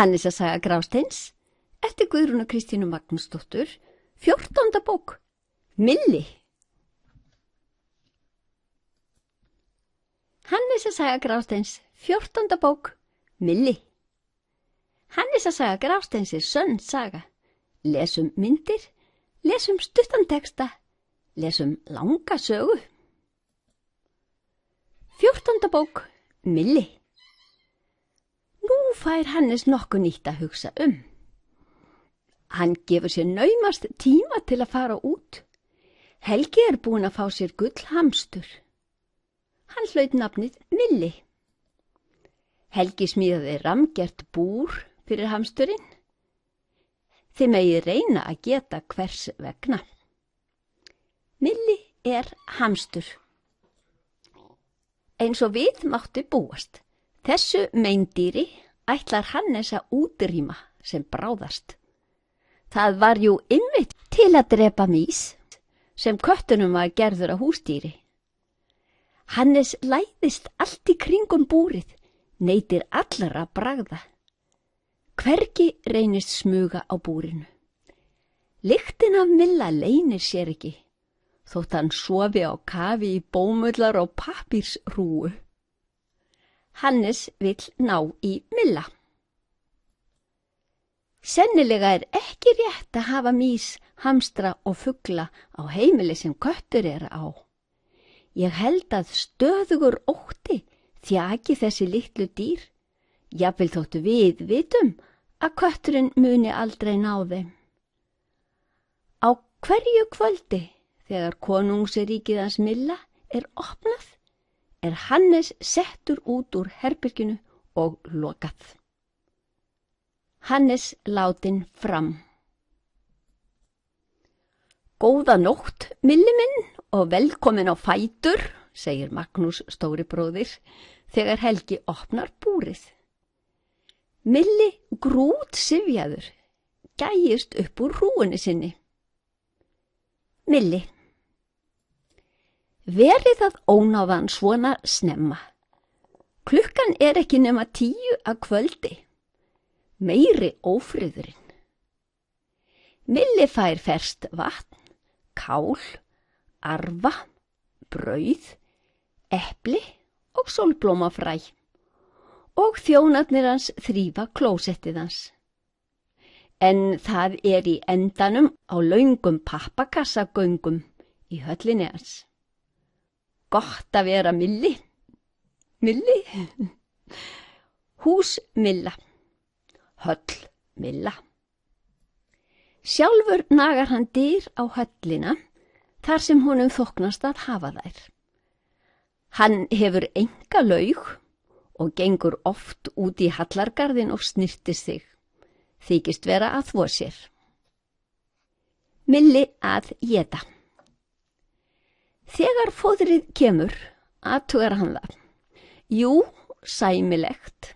Hannesar saga Grásteins eftir Guðrúnu Kristínu Magnúsdóttur, 14. bók, Milli. Hannesar saga Grásteins, 14. bók, Milli. Hannesar saga Grásteins sönn saga. Lesum myndir, lesum stuttan texta, lesum langa sögu. 14. bók, Milli. Nú fær Hannes nokkuð nýtt að hugsa Hann gefur sér naumast tíma til að fara út. Helgi búinn að fá sér gullhamstur. Hann hlaut nafnið Milli. Helgi smíðaði rammgert búr fyrir hamsturinn. Þið megið reyna að geta hvers vegna. Milli hamstur. Eins og við mátti búast. Þessu meindýri ætlar Hannes að útrýma sem bráðast. Það var jú einmitt til að drepa mýs sem köttunum var gerður að húsdýri. Hannes læðist allt í kringum búrið, neytir allra bragða. Hvergi reynist smuga á búrinu. Lyktin af Milla leynir sér ekki, þótt hann sofi á kafi í bómullar og pappírsrúgu. Hannes vill ná í Milla. Sennilega ekki rétt að hafa mýs, hamstra og fugla á heimili sem köttur á. Ég held að stöðugur ótti þjaki þessi litlu dýr, jafnvel þóttu við vitum að kötturinn muni aldrei ná þeim. Á hverju kvöldi, þegar konungsríkið hans Milla opnað, Hannes settur út úr herberginu og lokað. Hannes látinn fram. Góða nótt, Milli minn, og velkomin á fætur, segir Magnús stóri bróðir, þegar Helgi opnar búrið. Milli grút syfjaður, gægist upp úr rúunni sinni. Milli. Verið að ónáðan svona snemma. Klukkan ekki nema 10 að kvöldi. Meiri ófriðurinn. Milli fær ferskt vatn, kál, arfa, brauð, epli og sólblómafræ og þjónarnir hans þrífa klósettið hans. En það í endanum á löngum pappakassagöngum í höllinni hans. Gott að vera Milli. Milli. Hús Milla. Höll Milla. Sjálfur nagar hann dyr á höllina þar sem honum þóknast að hafa þær. Hann hefur enga laug og gengur oft út í hallargarðin og snyrtir sig. Þykist vera að þvo sér. Milli að éta. Þegar fóðrið kemur, athugar hann það. Jú, sæmilegt.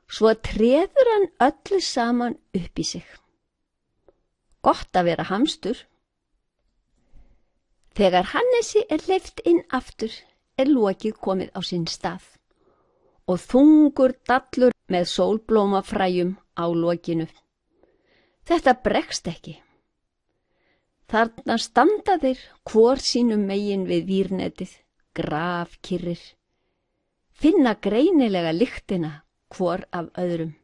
Svo treður hann öllu saman upp í sig. Gott að vera hamstur. Þegar Hannesi hleypt inn aftur, lokið komið á sinn stað og þungur dallur með sólblómafræjum á lokinu. Þetta bregst ekki. Þarna standa þeir hvor sínum megin við vírnetið, grafkyrrir, finna greinilega lyktina hvor af öðrum.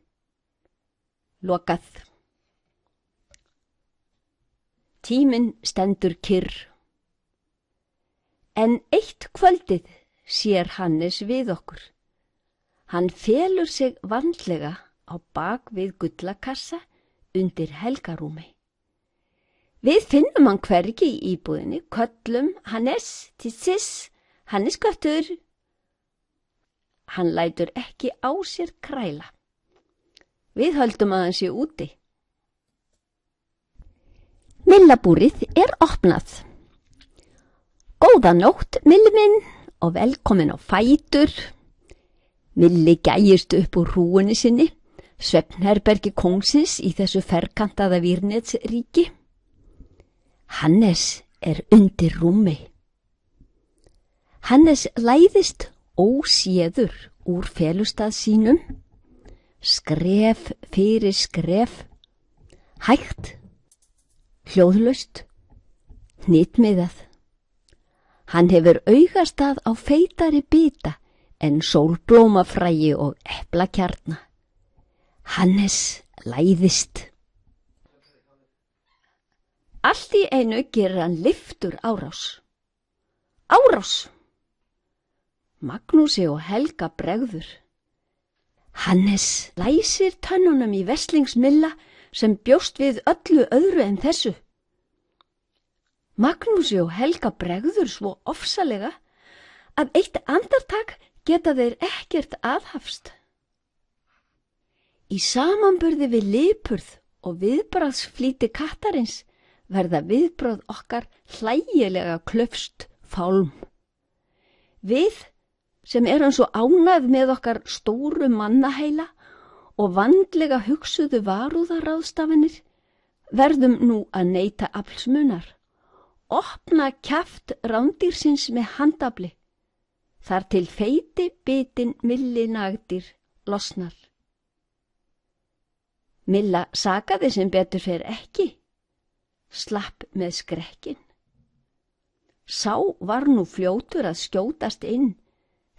Lokað. Tíminn stendur kyrr. En eitt kvöldið sér Hannes við okkur. Hann felur sig vandlega á bak við gullakassa undir helgarúmi. Við finnum hann hvergi í íbúðinni, köllum Hannes, tissis, Hannes köttur. Hann lætur ekki á sér kræla. Við höldum að hann sé úti. Millabúrið opnað. Góða nótt, Milli minn, og velkomin á fætur. Milli gægist upp úr rúunni sinni, svefnherbergi kóngsins í þessu ferkantaða vírnetsríki. Hannes undir rúmi. Hannes læðist óséður úr felustað sínum, skref fyrir skref, hægt, hljóðlaust, hnitmiðað. Hann hefur augastað á feitari bita en sólblómafræi og eplakjarna. Hannes læðist. Allt í einu gerir hann lyftur árás. Árás! Magnúsi og Helga bregður. Hannes læsir tönnunum í veslingsmilla sem bjóst við öllu öðru en þessu. Magnúsi og Helga bregður svo ofsalega að eitt andartak geta þeir ekkert aðhafst. Í samanburði við lipurð og viðbragðsflýti kattarins verða viðbrögð okkar hlægilega klaufst fálm. Við sem erum svo ánægð með okkar stóru mannaheila og vandlega hugsuðu varúðarráðstafanir, verðum nú að neita aflsmunar, opna kjaft rándýrsins með handafli, þar til feiti bitin milli nagdýr losnar. Milla sakaði sem betur fer ekki, slapp með skrekkin. Sá var nú fljótur að skjótast inn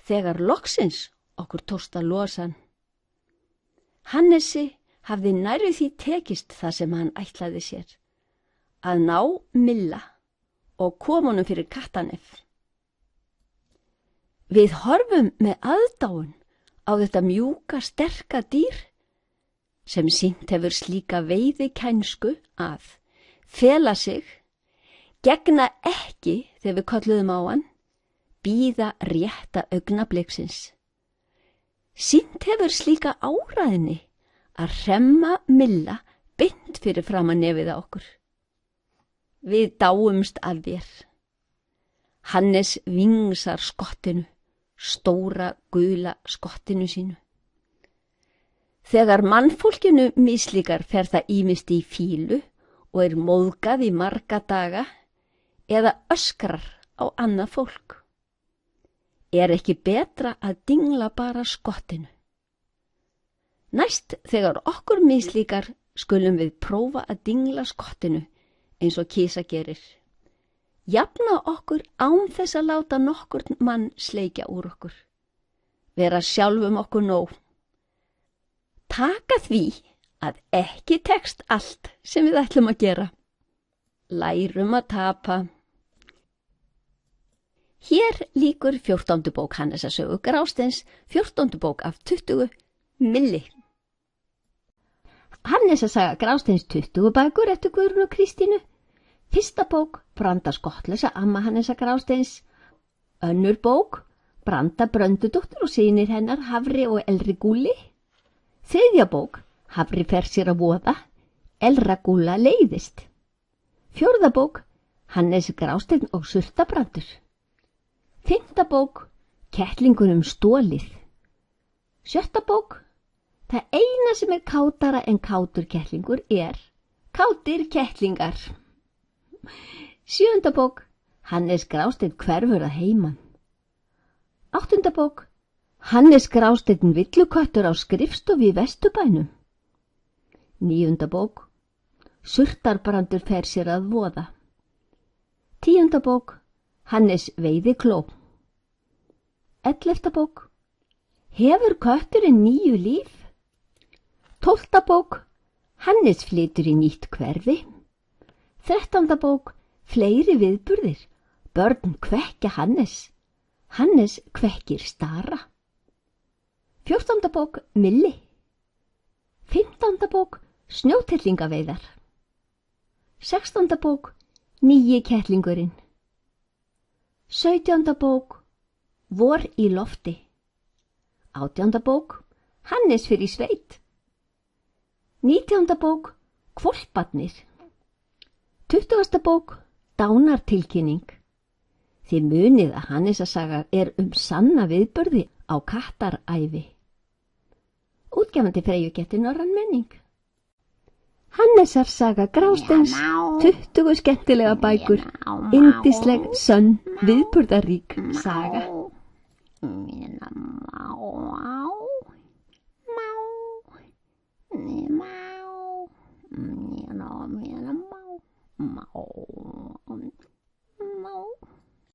þegar loksins okkur tókst að losa hann. Hannesi hafði nærri því tekist það sem hann ætlaði sér, að ná Milla og kom honum fyrir kattanef. Við horfum með aðdáun á þetta mjúka, sterka dýr sem sýnt hefur slíka veiðikænsku að fela sig, gegna ekki þegar við kölluðum á hann, bíða rétta augnabliksins. Sýnt hefur slíka áræðni að hremma Milla beint fyrir framan nefið á okkur. Við dáumst að þér. Hannes vingsar skottinu, stóra gula skottinu sínu. Þegar mannfólkinu mislíkar fer það ýmist í fílu og er móðgað í marga daga eða öskrar á annað fólk. Er ekki betra að dingla bara skottinu? Næst þegar okkur mislíkar skulum við prófa að dingla skottinu eins og kisa gerir. Jafna okkur án þess að láta nokkurn mann sleikja úr okkur. Vera sjálfum okkur nóg. Taka því að ekki tekst allt sem við ætlum að gera. Lærum að tapa. Hér lýkur 14. bók Hannesar sögu Grásteins, 14. bók af 20, Milli. Hannesar saga Grásteins 20 bækur eftir Guðrúnu Kristínu. Fyrsta bók, Branda skottlausa amma Hannesar Grásteins. Önnur bók, Branda Bröndudóttir og synir hennar Hafri og Elri Gúli. Þriðja bók, Hafri fer sér að voða, Elra Gúlla leiðist. Fjórða bók, Hannes Grásteinn og Surtabrandur. Fimmta bók, Kettlingur stólið. Sjötta bók, það eina sem er kátara en kátur kettlingur er kátir kettlingar. Sjöunda bók, Hannes Grásteinn hverfur að heiman. Áttunda bók, Hannes Grásteinn villuköttur á skrifstofu í Vesturbænum. Níunda bók, Surtarbrandur fer sér að voða. Tíunda bók, Hannes veiðikló. 11. bók, Hefur kötturinn 9 líf? 12. bók, Hannes flytur í nýtt hverfi. 13. bók, Fleiri viðburðir, börn kvekkja Hannes. Hannes kvekkir stara. 14. bók, Milli. 15. bók, Snjótellingaveiðar. 16. bók, Nýji kettlingurinn. 17. bók, Vor í lofti. 18. bók, Hannes fyrir sveit. 19. bók, Hvolparnir. 20. bók, Dánartilkynning. Þið munið að Hannesar saga er sanna viðburði á kattarævi. Útgefandi Freyjuketti Norræn menning. Hannesar saga Grásteins, 20 skemmtilega bækur, yndisleg, sönn, viðburðarík saga. Mjau, mjau, mau, mau.